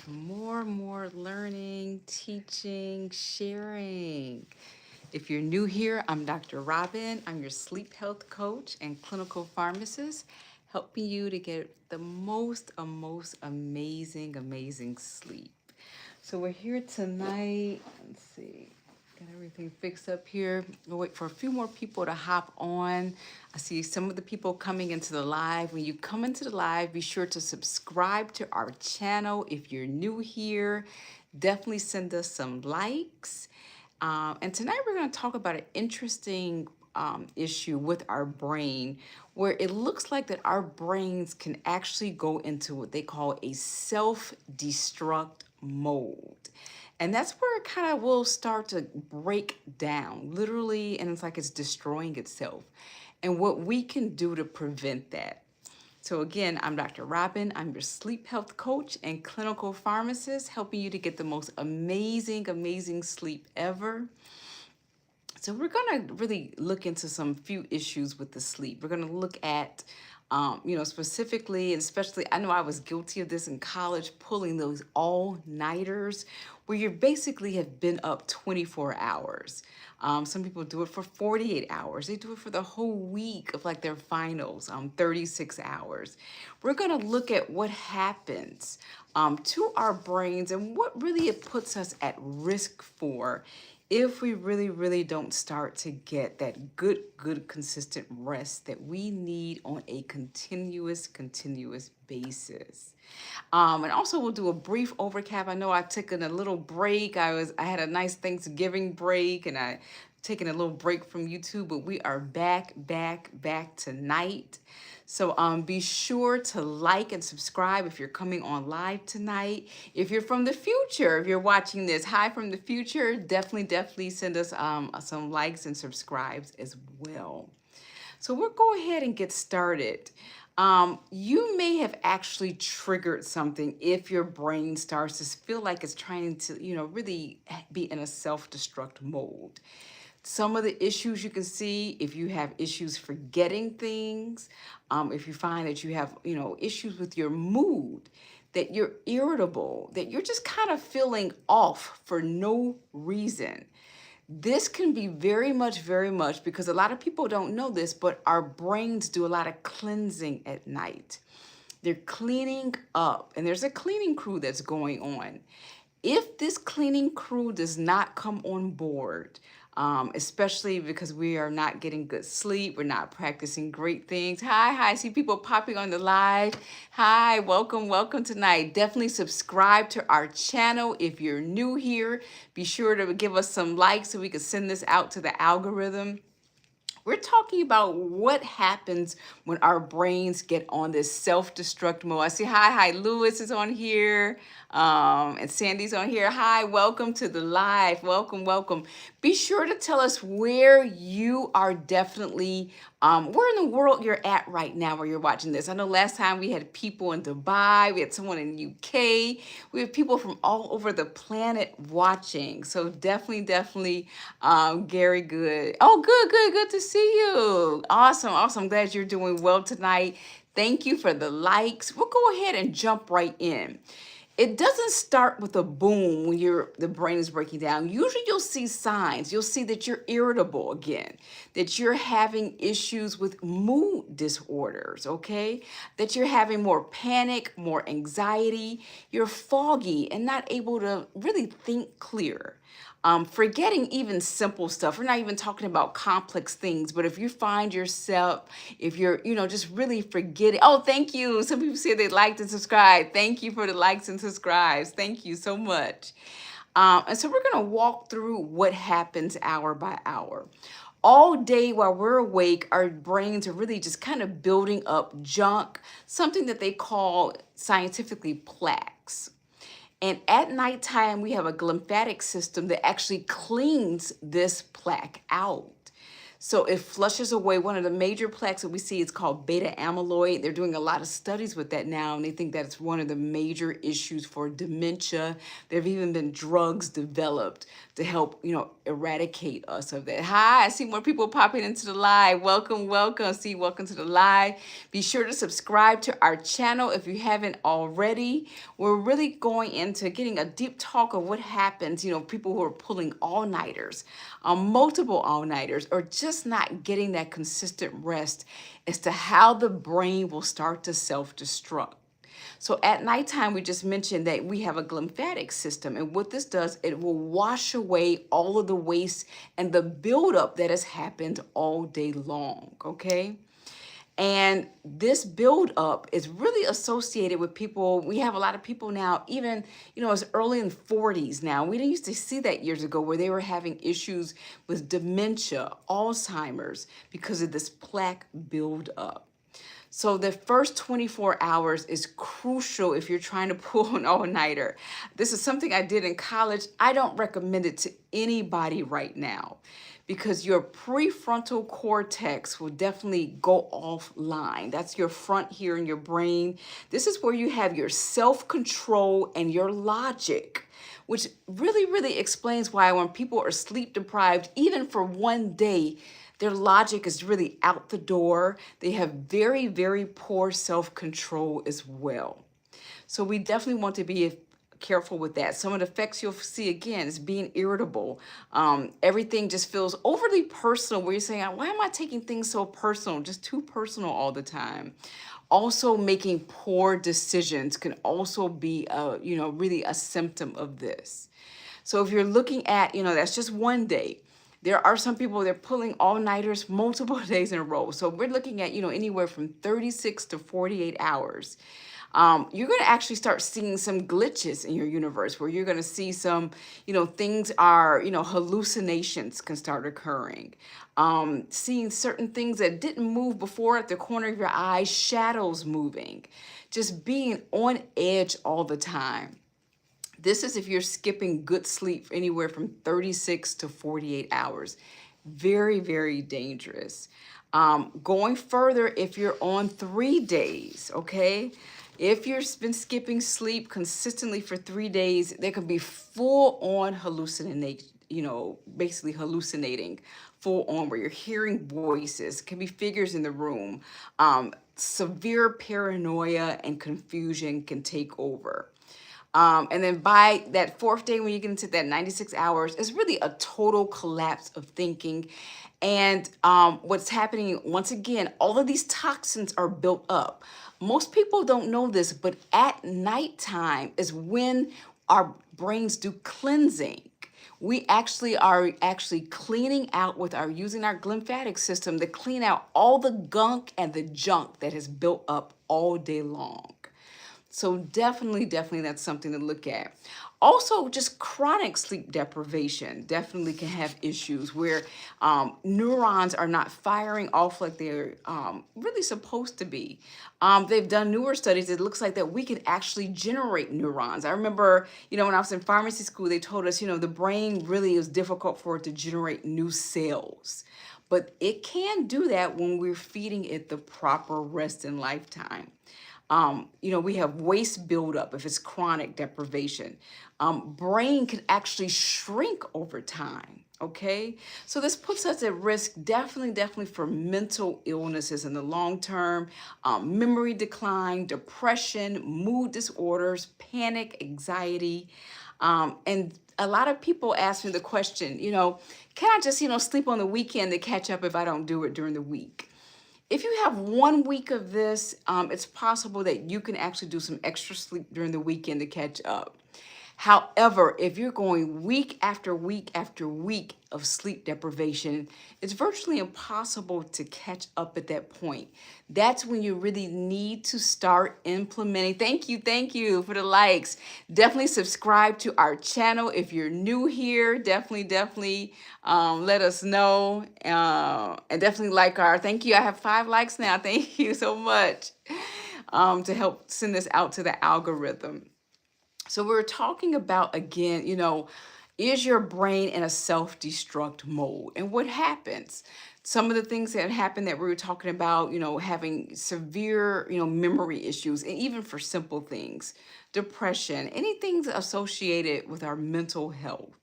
more learning, teaching, sharing. If you're new here, I'm Dr. Robyn. I'm your sleep health coach and clinical pharmacist, helping you to get the most amazing sleep. So we're here tonight. Let's see. Got everything fixed up here. We'll wait for a few more people to hop on. I see some of the people coming into the live. When you come into the live, be sure to subscribe to our channel. If you're new here, definitely send us some likes. And tonight we're going to talk about an interesting issue with our brain where it looks like that our brains can actually go into what they call a self-destruct mode. And that's where it kind of will start to break down, literally, and it's like it's destroying itself. And what we can do to prevent that. So again, I'm Dr. Robyn. I'm your sleep health coach and clinical pharmacist, helping you to get the most amazing sleep ever. So we're going to really look into some few issues with the sleep. We're going to look at, specifically, and especially, I know I was guilty of this in college, pulling those all-nighters where you basically have been up 24 hours. Some people do it for 48 hours. They do it for the whole week of like their finals, 36 hours. We're going to look at what happens to our brains and what really it puts us at risk for if we really don't start to get that good consistent rest that we need on a continuous basis. And also we'll do a brief overcap. I know I've taken a little break. I had a nice Thanksgiving break and I taking a little break from YouTube, but we are back tonight. So be sure to like and subscribe if you're coming on live tonight. If you're from the future, if you're watching this, hi from the future, definitely send us some likes and subscribes as well. So we'll go ahead and get started. You may have actually triggered something if your brain starts to feel like it's trying to, really be in a self-destruct mode. Some of the issues you can see if you have issues forgetting things, if you find that you have, issues with your mood, that you're irritable, that you're just kind of feeling off for no reason. This can be very much because a lot of people don't know this, but our brains do a lot of cleansing at night. They're cleaning up, and there's a cleaning crew that's going on. If this cleaning crew does not come on board, especially because we are not getting good sleep, we're not practicing great things. Hi, I see people popping on the live. Hi, welcome tonight. Definitely subscribe to our channel if you're new here. Be sure to give us some likes so we can send this out to the algorithm. We're talking about what happens when our brains get on this self-destruct mode. I see, hi, Lewis is on here, and Sandy's on here. Hi, welcome to the live. Welcome. Be sure to tell us where you are definitely, where in the world you're at right now where you're watching this. I know last time we had people in Dubai, we had someone in UK, we have people from all over the planet watching. So definitely, Gary, good. Oh, good to see you. Awesome. Glad you're doing well tonight. Thank you for the likes. We'll go ahead and jump right in. It doesn't start with a boom when the brain is breaking down. Usually you'll see signs. You'll see that you're irritable again, that you're having issues with mood disorders, okay? That you're having more panic, more anxiety. You're foggy and not able to really think clear. Forgetting even simple stuff. We're not even talking about complex things, but if you find yourself, if you're, just really forgetting. Oh, thank you. Some people say they liked and subscribed. Thank you for the likes and subscribes. Thank you so much. And so we're going to walk through what happens hour by hour. All day while we're awake, our brains are really just kind of building up junk, something that they call scientifically plaques. And at nighttime, we have a glymphatic system that actually cleans this plaque out. So it flushes away one of the major plaques that we see. It's called beta amyloid. They're doing a lot of studies with that now, and they think that it's one of the major issues for dementia. There have even been drugs developed to help, eradicate us of that. Hi, I see more people popping into the live. Welcome, welcome. See, welcome to the live. Be sure to subscribe to our channel if you haven't already. We're really going into getting a deep talk of what happens, people who are pulling all-nighters, multiple all-nighters, or just not getting that consistent rest as to how the brain will start to self-destruct. So at nighttime, we just mentioned that we have a glymphatic system. And what this does, it will wash away all of the waste and the buildup that has happened all day long, okay? And this buildup is really associated with people. We have a lot of people now, even, as early in 40s now. We didn't used to see that years ago, where they were having issues with dementia, Alzheimer's, because of this plaque buildup. So the first 24 hours is crucial if you're trying to pull an all-nighter. This is something I did in college. I don't recommend it to anybody right now, because your prefrontal cortex will definitely go offline. That's your front here in your brain. This is where you have your self-control and your logic, which really, really explains why when people are sleep deprived, even for one day, their logic is really out the door. They have very, very poor self-control as well. So we definitely want to be careful with that. Some of the effects you'll see again is being irritable. Everything just feels overly personal, where you're saying, why am I taking things so personal, just too personal all the time? Also, making poor decisions can also be, really a symptom of this. So if you're looking at, that's just one day. There are some people, they're pulling all-nighters multiple days in a row. So we're looking at, anywhere from 36 to 48 hours. You're going to actually start seeing some glitches in your universe, where you're going to see some, things are, hallucinations can start occurring. Seeing certain things that didn't move before at the corner of your eye, shadows moving, just being on edge all the time. This is if you're skipping good sleep anywhere from 36 to 48 hours. Very, very dangerous. Going further, if you're on 3 days, okay? If you've been skipping sleep consistently for 3 days, there can be full-on hallucination, basically hallucinating full on, where you're hearing voices, can be figures in the room. Severe paranoia and confusion can take over. And then by that 4th day, when you get into that 96 hours, it's really a total collapse of thinking. And what's happening, once again, all of these toxins are built up. Most people don't know this, but at nighttime is when our brains do cleansing. We actually are cleaning out using our glymphatic system to clean out all the gunk and the junk that has built up all day long. So definitely that's something to look at. Also, just chronic sleep deprivation definitely can have issues where neurons are not firing off like they're really supposed to be. They've done newer studies. It looks like that we can actually generate neurons. I remember, when I was in pharmacy school, they told us, the brain really is difficult for it to generate new cells. But it can do that when we're feeding it the proper rest in lifetime. We have waste buildup if it's chronic deprivation. Brain can actually shrink over time. Okay, so this puts us at risk definitely for mental illnesses in the long term, memory decline, depression, mood disorders, panic, anxiety. And a lot of people ask me the question, can I just, sleep on the weekend to catch up if I don't do it during the week? If you have 1 week of this, it's possible that you can actually do some extra sleep during the weekend to catch up. However, if you're going week after week after week of sleep deprivation, it's virtually impossible to catch up at that point. That's when you really need to start implementing. Thank you for the likes. Definitely subscribe to our channel. If you're new here, definitely let us know. And definitely like thank you. I have 5 likes now. Thank you so much to help send this out to the algorithm. So we're talking about, again, is your brain in a self-destruct mode? And what happens? some of the things that happen that we were talking about, having severe, memory issues, and even for simple things, depression, anything associated with our mental health.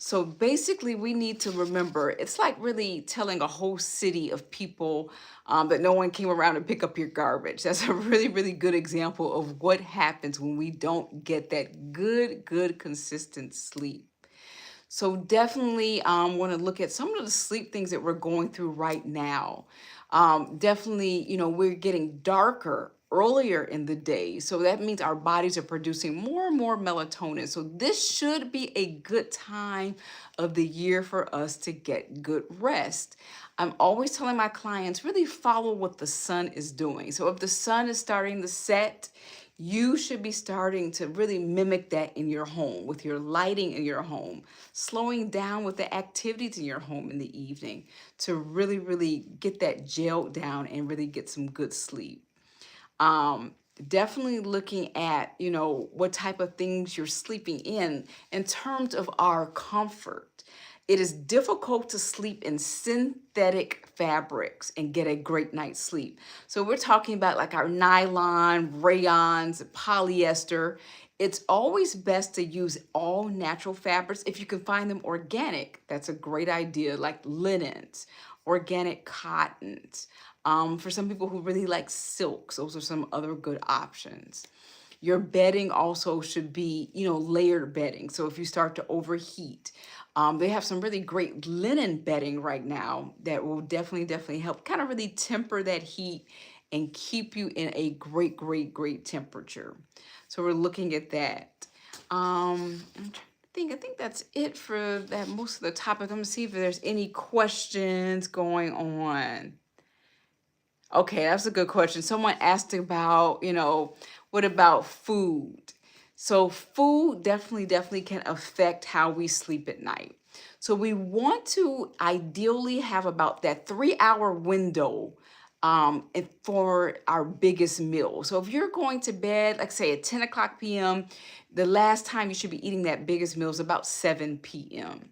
So basically, we need to remember it's like really telling a whole city of people that no one came around to pick up your garbage. That's a really, really good example of what happens when we don't get that good, consistent sleep. So definitely want to look at some of the sleep things that we're going through right now. Definitely, we're getting darker earlier in the day. So that means our bodies are producing more and more melatonin. So this should be a good time of the year for us to get good rest. I'm always telling my clients, really follow what the sun is doing. So if the sun is starting to set, you should be starting to really mimic that in your home, with your lighting in your home, slowing down with the activities in your home in the evening to really, really get that gelled down and really get some good sleep. Um, Definitely looking at, what type of things you're sleeping in terms of our comfort. It is difficult to sleep in synthetic fabrics and get a great night's sleep. So we're talking about like our nylon, rayons, polyester. It's always best to use all natural fabrics. If you can find them organic, that's a great idea, like linens, organic cottons. For some people who really like silks, those are some other good options. Your bedding also should be, layered bedding. So if you start to overheat, they have some really great linen bedding right now that will definitely help kind of really temper that heat and keep you in a great temperature. So we're looking at that. I'm trying to think. I think that's it for that most of the topic. I'm gonna see if there's any questions going on. Okay, that's a good question. Someone asked about, what about food? So food definitely can affect how we sleep at night. So we want to ideally have about that 3 hour window for our biggest meal. So if you're going to bed, like say at 10 o'clock p.m., the last time you should be eating that biggest meal is about 7 p.m.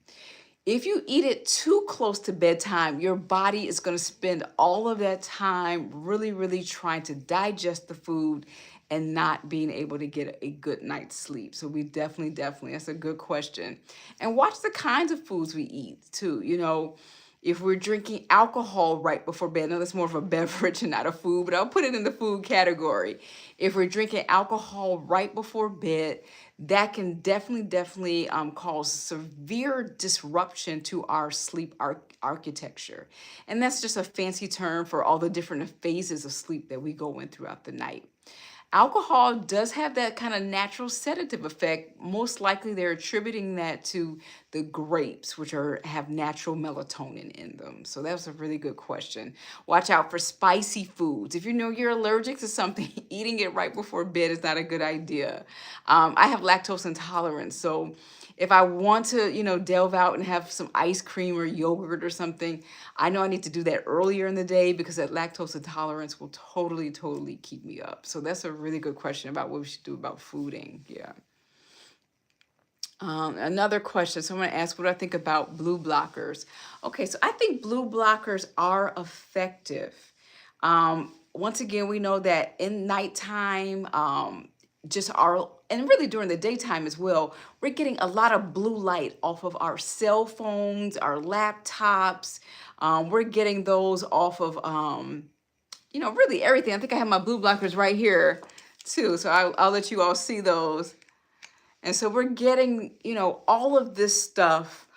If you eat it too close to bedtime, your body is going to spend all of that time really trying to digest the food and not being able to get a good night's sleep. So we definitely, that's a good question. And watch the kinds of foods we eat too. If we're drinking alcohol right before bed, I know that's more of a beverage and not a food, but I'll put it in the food category. If we're drinking alcohol right before bed, that can definitely cause severe disruption to our sleep architecture. And that's just a fancy term for all the different phases of sleep that we go in throughout the night. Alcohol does have that kind of natural sedative effect. Most likely they're attributing that to the grapes, which have natural melatonin in them. So that's a really good question. Watch out for spicy foods. If you know you're allergic to something, eating it right before bed is not a good idea. I have lactose intolerance, so if I want to, delve out and have some ice cream or yogurt or something, I know I need to do that earlier in the day because that lactose intolerance will totally keep me up. So that's a really good question about what we should do about fooding. Yeah. Another question, someone asked, what do I think about blue blockers? Okay, so I think blue blockers are effective. Once again, we know that in nighttime, and really during the daytime as well, we're getting a lot of blue light off of our cell phones, our laptops. We're getting those off of, really everything. I think I have my blue blockers right here too, so I'll let you all see those. And so we're getting, all of this stuff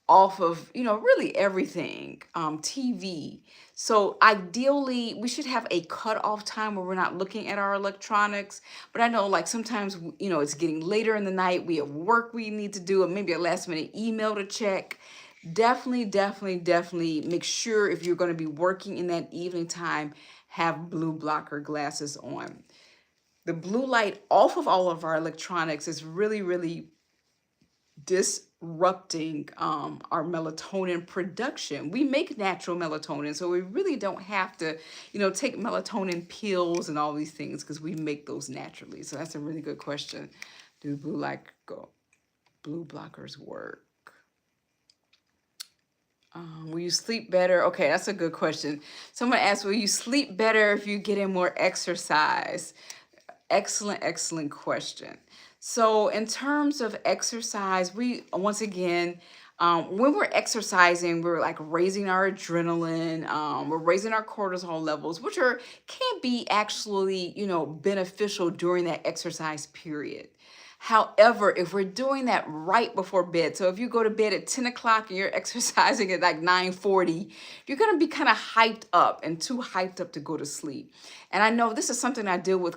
off of, really everything, TV. So ideally, we should have a cutoff time where we're not looking at our electronics. But I know like sometimes, it's getting later in the night. We have work we need to do, or maybe a last minute email to check. Definitely make sure if you're going to be working in that evening time, have blue blocker glasses on. The blue light off of all of our electronics is really disrupting our melatonin production. We make natural melatonin, so we really don't have to, take melatonin pills and all these things because we make those naturally. So that's a really good question. Do blue blockers work? Will you sleep better? Okay, that's a good question. Someone asked, will you sleep better if you get in more exercise? Excellent, excellent question. So, in terms of exercise, we once again, when we're exercising, we're like raising our adrenaline, we're raising our cortisol levels, which are can be actually, beneficial during that exercise period. However, if we're doing that right before bed, so if you go to bed at 10 o'clock and you're exercising at like 9:40, you're gonna be kind of hyped up and too hyped up to go to sleep. And I know this is something I deal with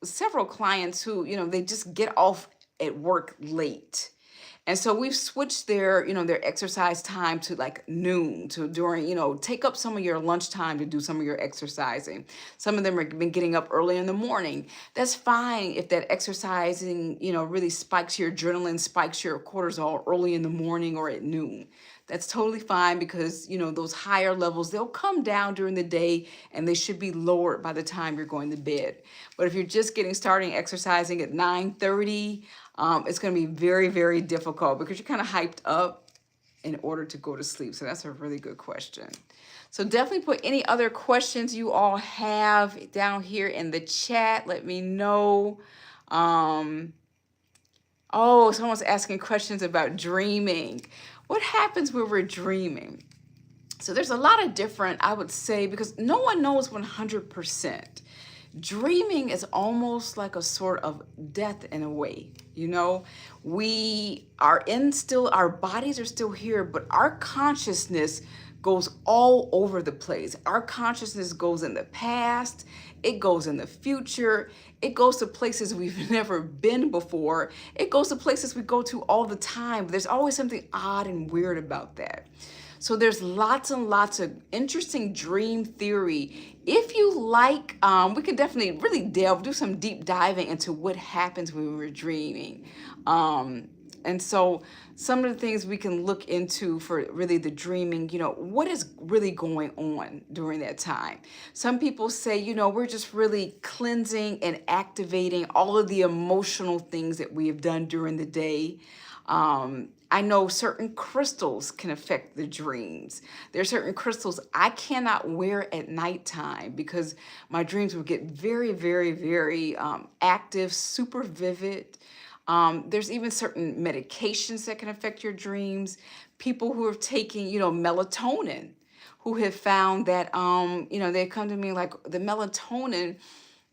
several clients who, they just get off at work late. And so we've switched their exercise time to like noon to during, take up some of your lunchtime to do some of your exercising. Some of them have been getting up early in the morning. That's fine if that exercising, really spikes your adrenaline, spikes your cortisol early in the morning or at noon. That's totally fine because, those higher levels, they'll come down during the day and they should be lowered by the time you're going to bed. But if you're just getting started exercising at 9:30, it's going to be very, very difficult because you're kind of hyped up in order to go to sleep. So that's a really good question. So definitely put any other questions you all have down here in the chat. Let me know. Oh, someone's asking questions about dreaming. What happens when we're dreaming? So there's a lot of different, I would say, because no one knows 100%. Dreaming is almost like a sort of death in a way. We are our bodies are still here, but our consciousness goes all over the place. Our consciousness goes in the past, it goes in the future, it goes to places we've never been before, it goes to places we go to all the time. But there's always something odd and weird about that. So there's lots and lots of interesting dream theory. If you like, we can definitely really do some deep diving into what happens when we're dreaming. And so some of the things we can look into for really the dreaming, what is really going on during that time. Some people say, we're just really cleansing and activating all of the emotional things that we have done during the day. I know certain crystals can affect the dreams. There are certain crystals I cannot wear at nighttime because my dreams will get very, very, very active, super vivid. There's even certain medications that can affect your dreams. People who are taking, melatonin, who have found that, they come to me like the melatonin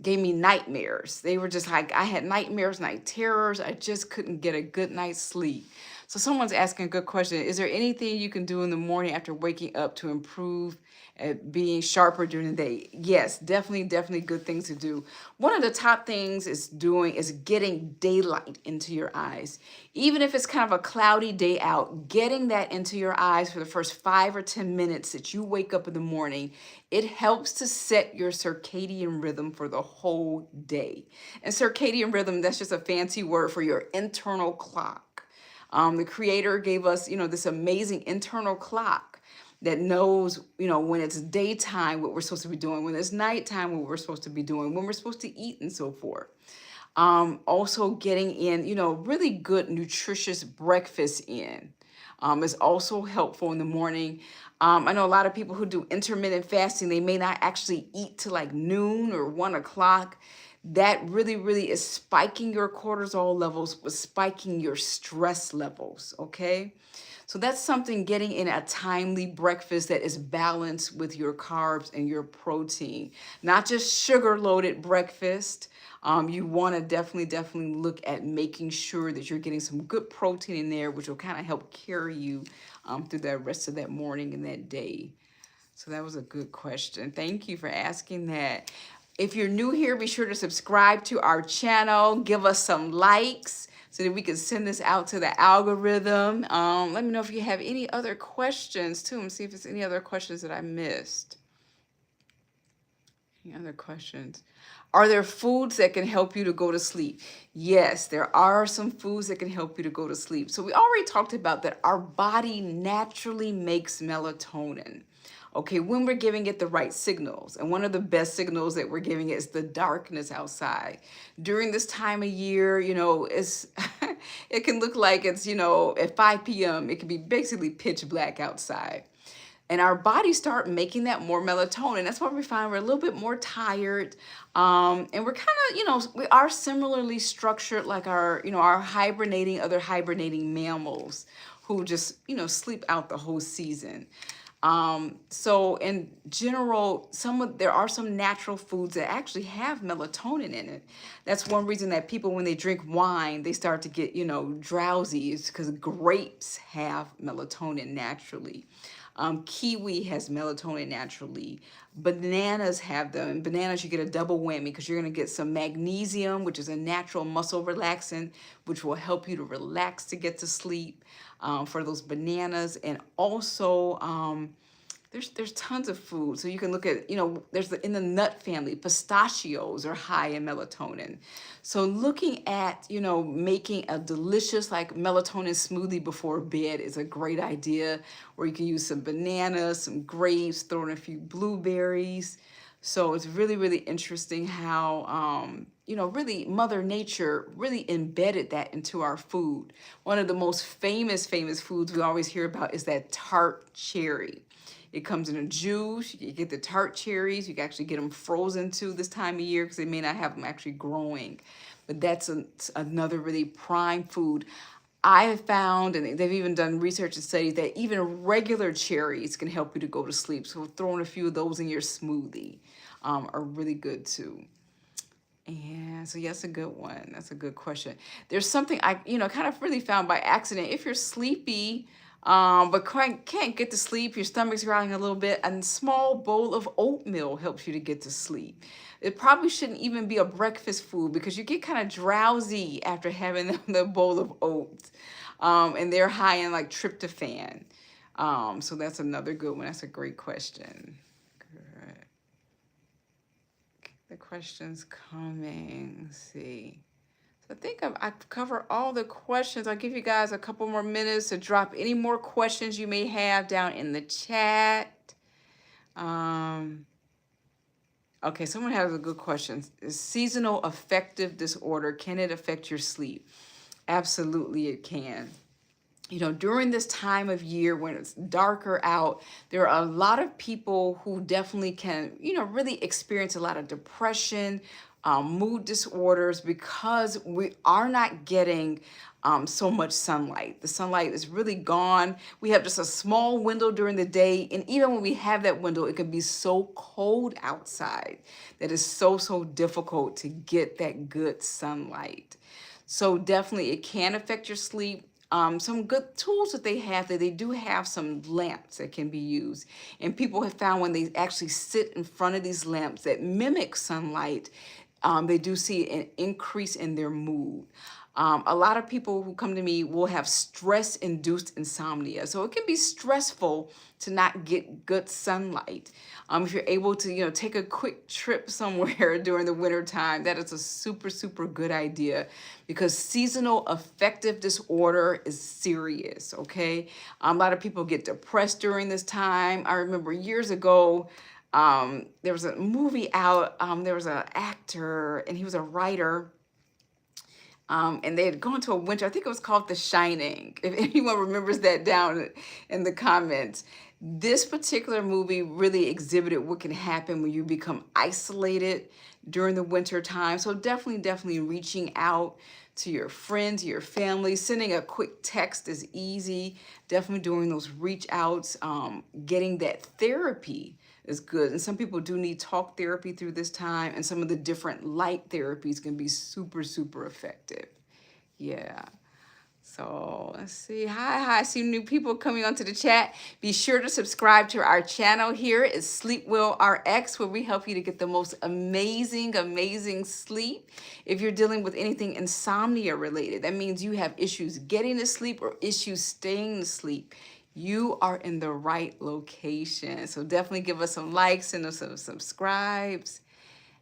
gave me nightmares. They were just like, I had nightmares, night terrors. I just couldn't get a good night's sleep. So someone's asking a good question. Is there anything you can do in the morning after waking up to improve at being sharper during the day? Yes, definitely, definitely good things to do. One of the top things is getting daylight into your eyes. Even if it's kind of a cloudy day out, getting that into your eyes for the first 5 or 10 minutes that you wake up in the morning, it helps to set your circadian rhythm for the whole day. And circadian rhythm, that's just a fancy word for your internal clock. The creator gave us, this amazing internal clock that knows, when it's daytime, what we're supposed to be doing, when it's nighttime, what we're supposed to be doing, when we're supposed to eat and so forth. Also getting in, really good nutritious breakfast in is also helpful in the morning. I know a lot of people who do intermittent fasting, they may not actually eat till like noon or 1 o'clock. That really, really is spiking your cortisol levels, but spiking your stress levels, okay? So that's something, getting in a timely breakfast that is balanced with your carbs and your protein. Not just sugar-loaded breakfast. You want to definitely look at making sure that you're getting some good protein in there, which will kind of help carry you through the rest of that morning and that day. So that was a good question. Thank you for asking that. If you're new here, be sure to subscribe to our channel. Give us some likes so that we can send this out to the algorithm. Let me know if you have any other questions too. Let me see if there's any other questions that I missed. Any other questions? Are there foods that can help you to go to sleep? Yes, there are some foods that can help you to go to sleep. So we already talked about that our body naturally makes melatonin. Okay, when we're giving it the right signals. And one of the best signals that we're giving it is the darkness outside. During this time of year, it's it can look like it's, at 5 p.m., it can be basically pitch black outside. and our bodies start making that more melatonin. That's why we find we're a little bit more tired. And we're kind of, we are similarly structured like our other hibernating mammals who just, sleep out the whole season. So in general, there are some natural foods that actually have melatonin in it. That's one reason that people, when they drink wine, they start to get, drowsy, is because grapes have melatonin naturally. Kiwi has melatonin naturally. Bananas have them. And bananas, you get a double whammy because you're going to get some magnesium, which is a natural muscle relaxant, which will help you to relax to get to sleep for those bananas. And also, there's tons of food. So you can look at, in the nut family, pistachios are high in melatonin. So looking at, making a delicious like melatonin smoothie before bed is a great idea, where you can use some bananas, some grapes, throw in a few blueberries. So it's really, really interesting how, really Mother Nature really embedded that into our food. One of the most famous foods we always hear about is that tart cherry. It comes in a juice. You get the tart cherries. You can actually get them frozen too this time of year because they may not have them actually growing. But that's another really prime food. I have found, and they've even done research and studies, that even regular cherries can help you to go to sleep. So throwing a few of those in your smoothie are really good too. And so, yeah, that's a good one. That's a good question. There's something I, kind of really found by accident. If you're sleepy, but can't get to sleep, your stomach's growling a little bit, a small bowl of oatmeal helps you to get to sleep. It probably shouldn't even be a breakfast food because you get kind of drowsy after having the bowl of oats. And they're high in like tryptophan. So that's another good one. That's a great question. The questions coming. Let's see. So I think I've covered all the questions. I'll give you guys a couple more minutes to drop any more questions you may have down in the chat. Okay, someone has a good question. Is seasonal affective disorder, can it affect your sleep? Absolutely, it can. During this time of year when it's darker out, there are a lot of people who definitely can, really experience a lot of depression, mood disorders, because we are not getting so much sunlight. The sunlight is really gone. We have just a small window during the day. And even when we have that window, it can be so cold outside that it's so difficult to get that good sunlight. So definitely it can affect your sleep. Some good tools that they do have some lamps that can be used. And people have found when they actually sit in front of these lamps that mimic sunlight, they do see an increase in their mood. A lot of people who come to me will have stress-induced insomnia. So it can be stressful to not get good sunlight. If you're able to, take a quick trip somewhere during the winter time, that is a super good idea, because seasonal affective disorder is serious, okay? A lot of people get depressed during this time. I remember years ago, there was a movie out, there was an actor and he was a writer. And they had gone to a winter, I think it was called The Shining. If anyone remembers that, down in the comments. This particular movie really exhibited what can happen when you become isolated during the winter time. So definitely reaching out to your friends, your family. Sending a quick text is easy. Definitely doing those reach outs. Getting that therapy is good. And some people do need talk therapy through this time. And some of the different light therapies can be super effective. Yeah. So let's see. Hi. I see new people coming onto the chat. Be sure to subscribe to our channel. Here is SleepWell RX, where we help you to get the most amazing sleep. If you're dealing with anything insomnia related, that means you have issues getting to sleep or issues staying to sleep, you are in the right location. So definitely give us some likes and some subscribes.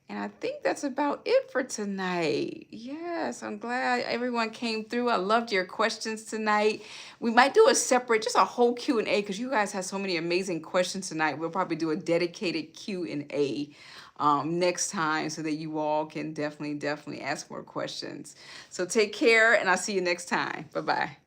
And I think that's about it for tonight. Yes, I'm glad everyone came through. I loved your questions tonight. We might do a separate, just a whole Q&A, because you guys had so many amazing questions tonight. We'll probably do a dedicated Q&A next time so that you all can definitely ask more questions. So take care, and I'll see you next time. Bye-bye.